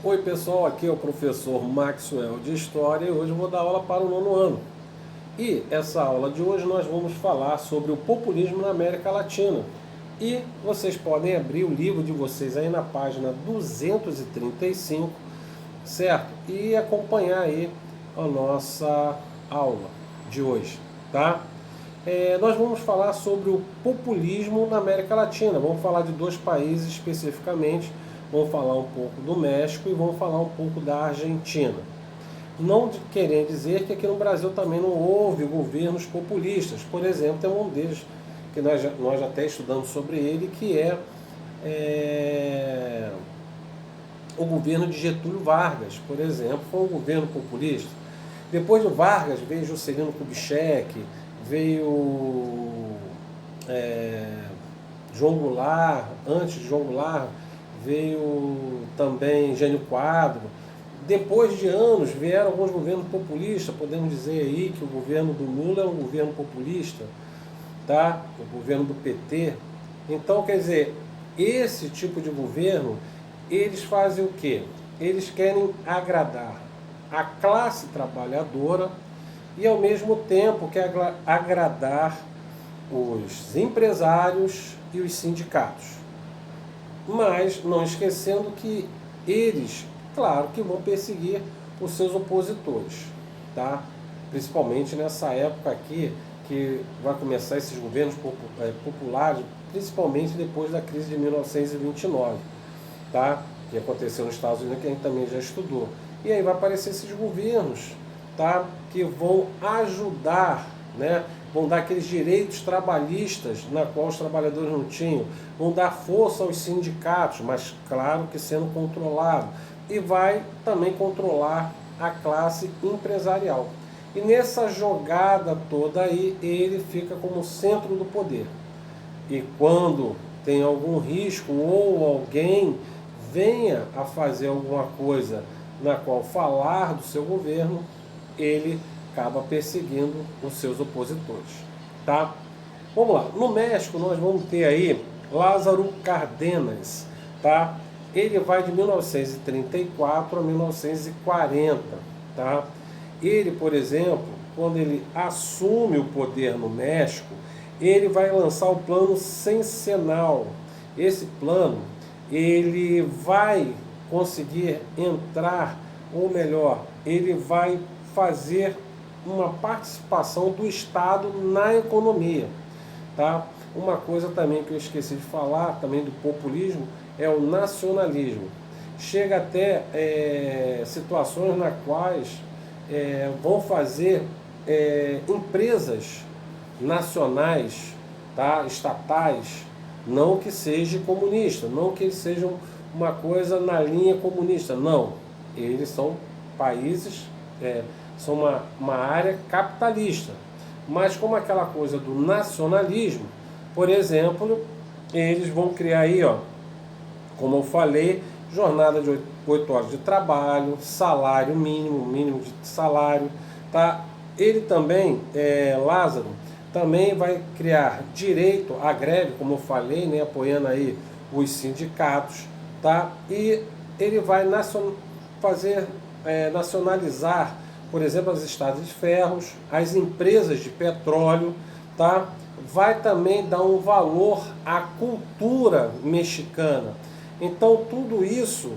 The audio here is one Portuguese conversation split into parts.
Oi pessoal, aqui é o professor Maxwell de História e hoje eu vou dar aula para o nono ano. E essa aula de hoje nós vamos falar sobre o populismo na América Latina. E vocês podem abrir o livro de vocês aí na página 235, certo? E acompanhar aí a nossa aula de hoje, tá? Nós vamos falar sobre o populismo na América Latina. Vamos falar de dois países especificamente. Vamos falar um pouco do México e vamos falar um pouco da Argentina. Não querendo dizer que aqui no Brasil também não houve governos populistas. Por exemplo, tem um deles que nós até estudamos sobre ele, que é o governo de Getúlio Vargas, por exemplo, foi um governo populista. Depois do Vargas veio Juscelino Kubitschek, veio João Goulart, antes de João Goulart veio também Jânio Quadros. Depois de anos vieram alguns governos populistas, podemos dizer aí que o governo do Lula é um governo populista, tá? O governo do PT. Então, quer dizer, esse tipo de governo, eles fazem o quê? Eles querem agradar a classe trabalhadora e ao mesmo tempo quer agradar os empresários e os sindicatos. Mas não esquecendo que eles, claro, que vão perseguir os seus opositores, tá? Principalmente nessa época aqui, que vai começar esses governos populares, principalmente depois da crise de 1929, tá? Que aconteceu nos Estados Unidos, que a gente também já estudou. E aí vai aparecer esses governos, tá? Que vão ajudar, né? Vão dar aqueles direitos trabalhistas na qual os trabalhadores não tinham, vão dar força aos sindicatos, mas claro que sendo controlado, e vai também controlar a classe empresarial. E nessa jogada toda aí, ele fica como centro do poder. E quando tem algum risco ou alguém venha a fazer alguma coisa na qual falar do seu governo, ele acaba perseguindo os seus opositores, tá? Vamos lá, no México nós vamos ter aí Lázaro Cárdenas, tá? Ele vai de 1934 a 1940, tá? Ele, por exemplo, quando ele assume o poder no México, ele vai lançar o plano Cencenal. Esse plano, ele vai conseguir entrar, ou melhor, ele vai fazer uma participação do Estado na economia, tá? Uma coisa também que eu esqueci de falar, também do populismo, é o nacionalismo. Chega até situações nas quais vão fazer empresas nacionais, tá? Estatais, não que seja comunista, não que eles sejam uma coisa na linha comunista, não. Eles são países, são uma área capitalista, mas como aquela coisa do nacionalismo, por exemplo, eles vão criar aí, ó, como eu falei, jornada de 8 horas de trabalho, salário mínimo, mínimo de salário, tá? Ele também, Lázaro, também vai criar direito à greve, como eu falei, né, apoiando aí os sindicatos, tá? E ele vai nacionalizar, por exemplo, as estradas de ferros, as empresas de petróleo, tá? Vai também dar um valor à cultura mexicana. Então, tudo isso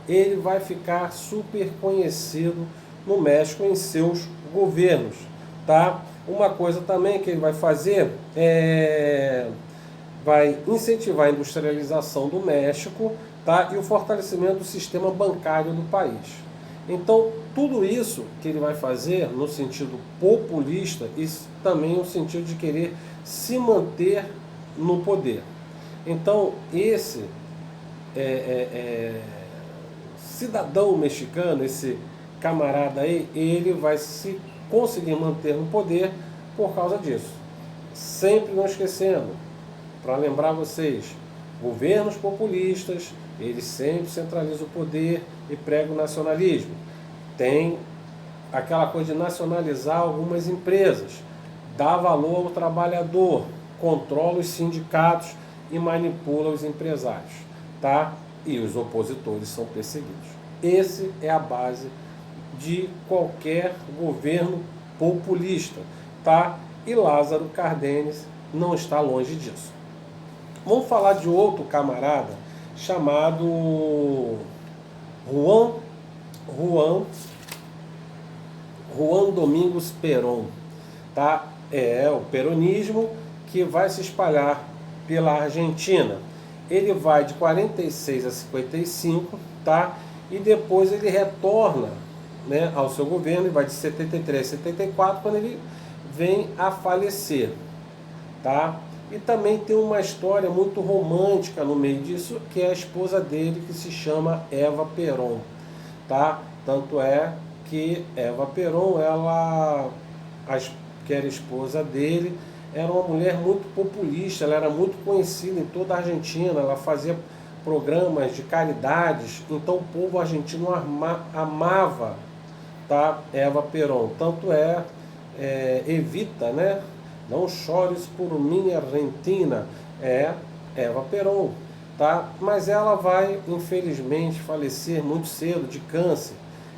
ele vai ficar super conhecido no México em seus governos, tá? Uma coisa também que ele vai fazer vai incentivar a industrialização do México, tá? E o fortalecimento do sistema bancário do país. Então, tudo isso que ele vai fazer no sentido populista e também no sentido de querer se manter no poder. Então, esse cidadão mexicano, esse camarada aí, ele vai se conseguir manter no poder por causa disso. Sempre não esquecendo, para lembrar vocês, governos populistas, eles sempre centralizam o poder e pregam o nacionalismo. Tem aquela coisa de nacionalizar algumas empresas, dá valor ao trabalhador, controla os sindicatos e manipula os empresários, tá? E os opositores são perseguidos. Essa é a base de qualquer governo populista, tá? E Lázaro Cárdenas não está longe disso. Vamos falar de outro camarada chamado Juan Domingos Perón, tá? É o peronismo que vai se espalhar pela Argentina. Ele vai de 46 a 55, tá? E depois ele retorna, né, ao seu governo, e vai de 73 a 74, quando ele vem a falecer, tá? E também tem uma história muito romântica no meio disso, que é a esposa dele, que se chama Eva Perón, tá? Tanto é que Eva Perón, ela, que era esposa dele, era uma mulher muito populista, ela era muito conhecida em toda a Argentina, ela fazia programas de caridades, então o povo argentino amava, tá, Eva Perón. Tanto Evita, né? Não chores por mim, Argentina, é Eva Perón, tá? Mas ela vai, infelizmente, falecer muito cedo de câncer.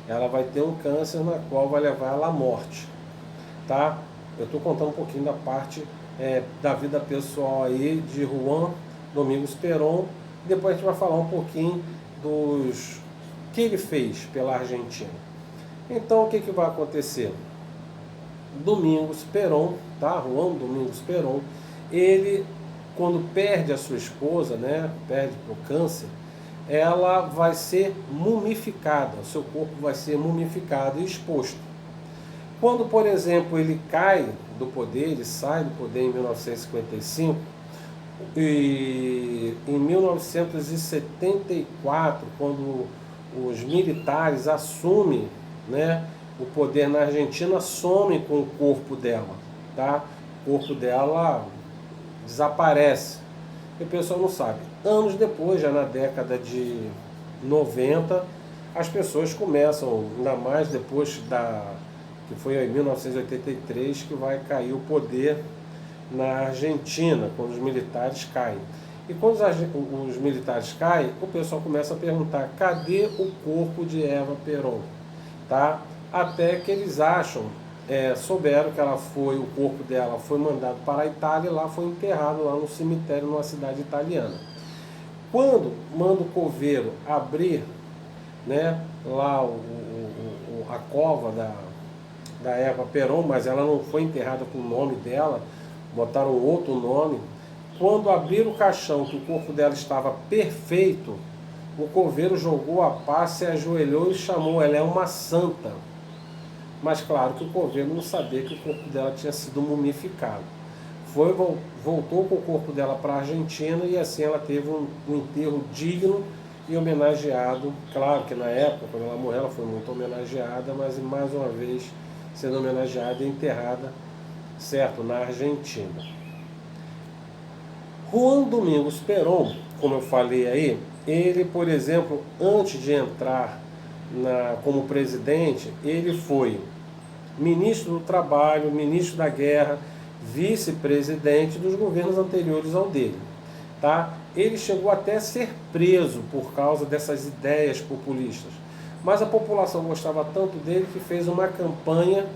Ela vai ter um câncer na qual vai levar ela à morte, tá? Eu estou contando um pouquinho da parte da vida pessoal aí de Juan Domingos Perón. Depois a gente vai falar um pouquinho dos que ele fez pela Argentina. Então o que vai acontecer? Domingos Perón, tá? Juan Domingos Perón, ele, quando perde a sua esposa, né, perde para o câncer, ela vai ser mumificada, o seu corpo vai ser mumificado e exposto. Quando, por exemplo, ele cai do poder, ele sai do poder em 1955, e em 1974, quando os militares assumem, né, o poder na Argentina, somem com o corpo dela, tá? O corpo dela desaparece. E o pessoal não sabe. Anos depois, já na década de 90, as pessoas começam, ainda mais depois que foi em 1983 que vai cair o poder na Argentina, quando os militares caem. E quando os militares caem, o pessoal começa a perguntar: cadê o corpo de Eva Perón? Tá? Até que eles souberam que o corpo dela foi mandado para a Itália e lá foi enterrado lá no cemitério, numa cidade italiana. Quando manda o coveiro abrir, né, lá a cova da Eva Perón, mas ela não foi enterrada com o nome dela, botaram outro nome. Quando abriram o caixão, que o corpo dela estava perfeito, o coveiro jogou a pá, se ajoelhou e chamou: ela é uma santa. Mas claro que o coveiro não sabia que o corpo dela tinha sido mumificado. Voltou com o corpo dela para a Argentina e assim ela teve um enterro digno e homenageado. Claro que na época, quando ela morreu, ela foi muito homenageada, mas mais uma vez sendo homenageada e enterrada, certo, na Argentina. Juan Domingos Perón, como eu falei aí, ele, por exemplo, antes de entrar como presidente, ele foi ministro do Trabalho, ministro da Guerra, vice-presidente dos governos anteriores ao dele, tá? Ele chegou até a ser preso por causa dessas ideias populistas, mas a população gostava tanto dele que fez uma campanha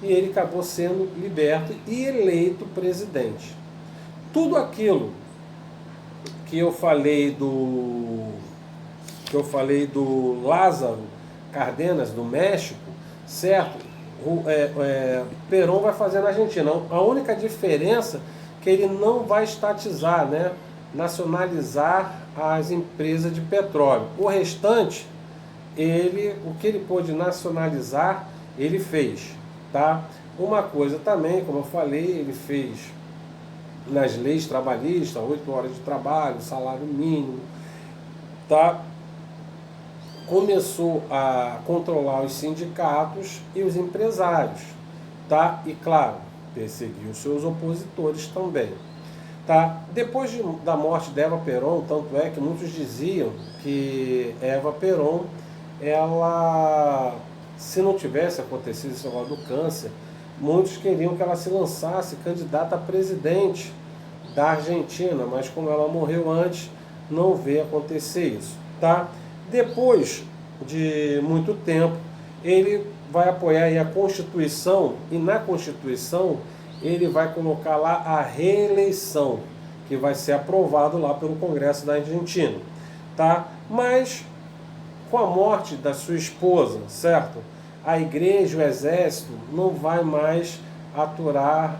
e ele acabou sendo liberto e eleito presidente. Tudo aquilo que eu falei do Lázaro Cárdenas, do México, certo? Perón vai fazer na Argentina. A única diferença é que ele não vai estatizar, né, nacionalizar as empresas de petróleo. O restante, o que ele pôde nacionalizar, ele fez, tá? Uma coisa também, como eu falei, ele fez nas leis trabalhistas, 8 horas de trabalho, salário mínimo, tá? Começou a controlar os sindicatos e os empresários, tá? E claro, perseguiu seus opositores também, tá? Depois da morte de Eva Peron, tanto é que muitos diziam que Eva Peron, ela, se não tivesse acontecido esse negócio do câncer, muitos queriam que ela se lançasse candidata a presidente da Argentina, mas como ela morreu antes, não vê acontecer isso, tá? Depois de muito tempo, ele vai apoiar aí a Constituição, e na Constituição ele vai colocar lá a reeleição, que vai ser aprovado lá pelo Congresso da Argentina, tá? Mas com a morte da sua esposa, certo? A igreja, o exército não vai mais aturar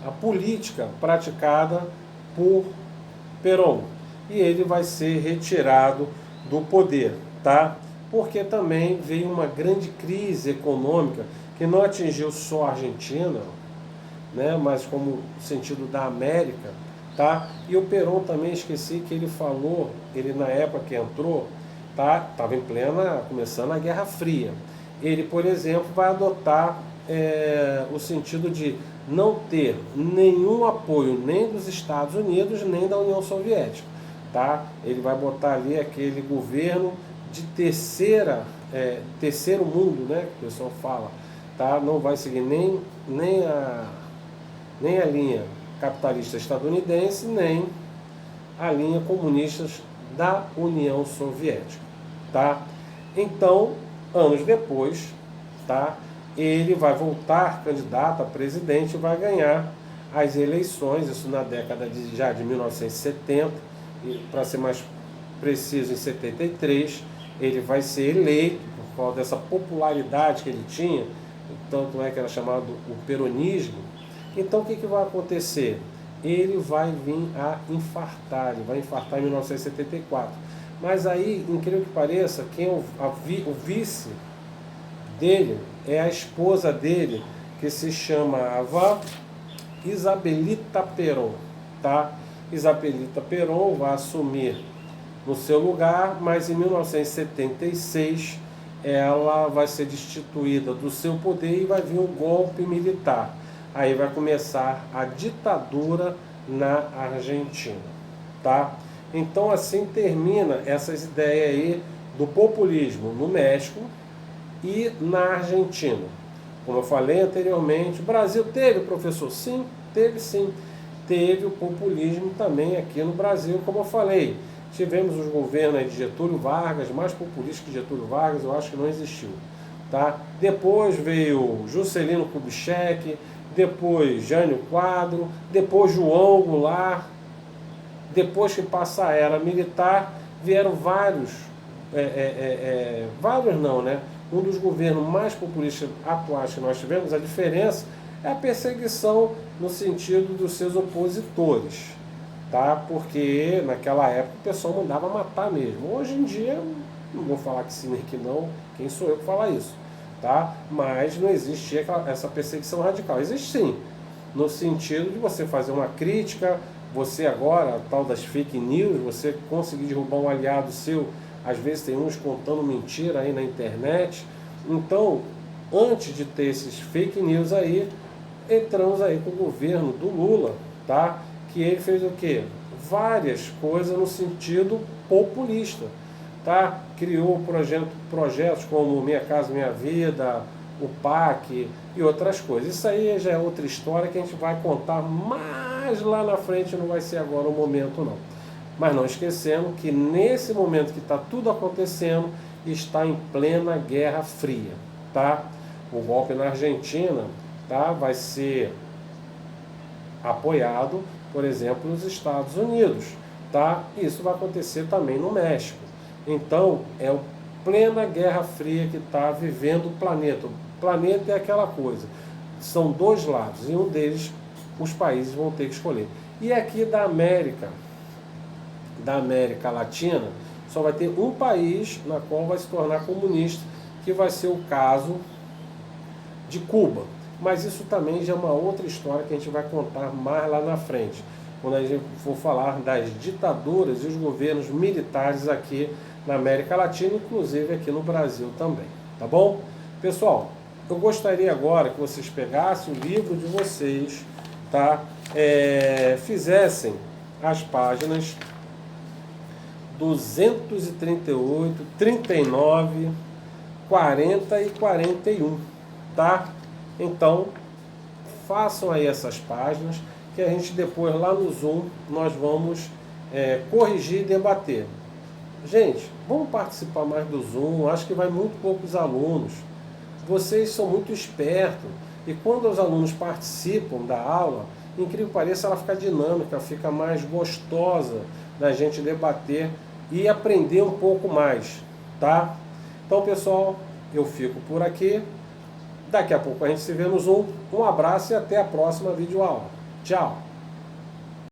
a política praticada por Perón, e ele vai ser retirado do poder, tá? Porque também veio uma grande crise econômica que não atingiu só a Argentina, né, mas como sentido da América, tá? E o Perón também, esqueci que ele falou, ele na época que entrou, tá? Estava em plena, começando a Guerra Fria. Ele, por exemplo, vai adotar o sentido de não ter nenhum apoio nem dos Estados Unidos nem da União Soviética, tá? Ele vai botar ali aquele governo de terceiro mundo, né, que o pessoal fala, tá? Não vai seguir nem a linha capitalista estadunidense, nem a linha comunista da União Soviética, tá? Então, anos depois, tá, ele vai voltar candidato a presidente e vai ganhar as eleições, isso na década de 1970, e para ser mais preciso, em 73, ele vai ser eleito por causa dessa popularidade que ele tinha, tanto é que era chamado o peronismo. Então o que vai acontecer? Ele vai vir a infartar, ele vai infartar em 1974. Mas aí, incrível que pareça, quem é o vice dele é a esposa dele, que se chamava Isabelita Perón, tá? Isabelita Perón vai assumir no seu lugar, mas em 1976 ela vai ser destituída do seu poder e vai vir um golpe militar. Aí vai começar a ditadura na Argentina, tá? Então assim termina essas ideias aí do populismo no México e na Argentina. Como eu falei anteriormente, o Brasil teve, professor? Sim, teve sim. Teve o populismo também aqui no Brasil, como eu falei. Tivemos os governos de Getúlio Vargas, mais populista que Getúlio Vargas, eu acho que não existiu, tá? Depois veio Juscelino Kubitschek, depois Jânio Quadro, depois João Goulart. Depois que passa a era militar, vieram vários não, né? Um dos governos mais populistas atuais que nós tivemos, a diferença é a perseguição no sentido dos seus opositores, tá? Porque naquela época o pessoal mandava matar mesmo. Hoje em dia, não vou falar que sim nem que não, quem sou eu que falar isso, tá? Mas não existia essa perseguição radical. Existe sim, no sentido de você fazer uma crítica, você agora, a tal das fake news, você conseguir derrubar um aliado seu. Às vezes tem uns contando mentira aí na internet. Então, antes de ter esses fake news aí, entramos aí com o governo do Lula, tá? Que ele fez o quê? Várias coisas no sentido populista, tá? Criou projetos como Minha Casa Minha Vida, o PAC e outras coisas. Isso aí já é outra história que a gente vai contar mais lá na frente, não vai ser agora o momento não. Mas não esquecendo que nesse momento que está tudo acontecendo, está em plena Guerra Fria, tá? O golpe na Argentina, tá, vai ser apoiado, por exemplo, nos Estados Unidos, tá? Isso vai acontecer também no México. Então, é a plena Guerra Fria que está vivendo o planeta. O planeta é aquela coisa, são dois lados, e um deles os países vão ter que escolher. E aqui da América Latina, só vai ter um país na qual vai se tornar comunista, que vai ser o caso de Cuba. Mas isso também já é uma outra história que a gente vai contar mais lá na frente. quando a gente for falar das ditaduras e os governos militares aqui na América Latina, inclusive aqui no Brasil também, tá bom? Pessoal, eu gostaria agora que vocês pegassem o livro de vocês, tá? Fizessem as páginas 238, 39, 40 e 41, tá? Então, façam aí essas páginas, que a gente depois lá no Zoom nós vamos corrigir e debater. Gente, vamos participar mais do Zoom, acho que vai muito poucos alunos. Vocês são muito espertos, e quando os alunos participam da aula, incrível que pareça, ela fica dinâmica, fica mais gostosa da gente debater e aprender um pouco mais, tá? Então, pessoal, eu fico por aqui. Daqui a pouco a gente se vê no Zoom. Um abraço e até a próxima videoaula. Tchau!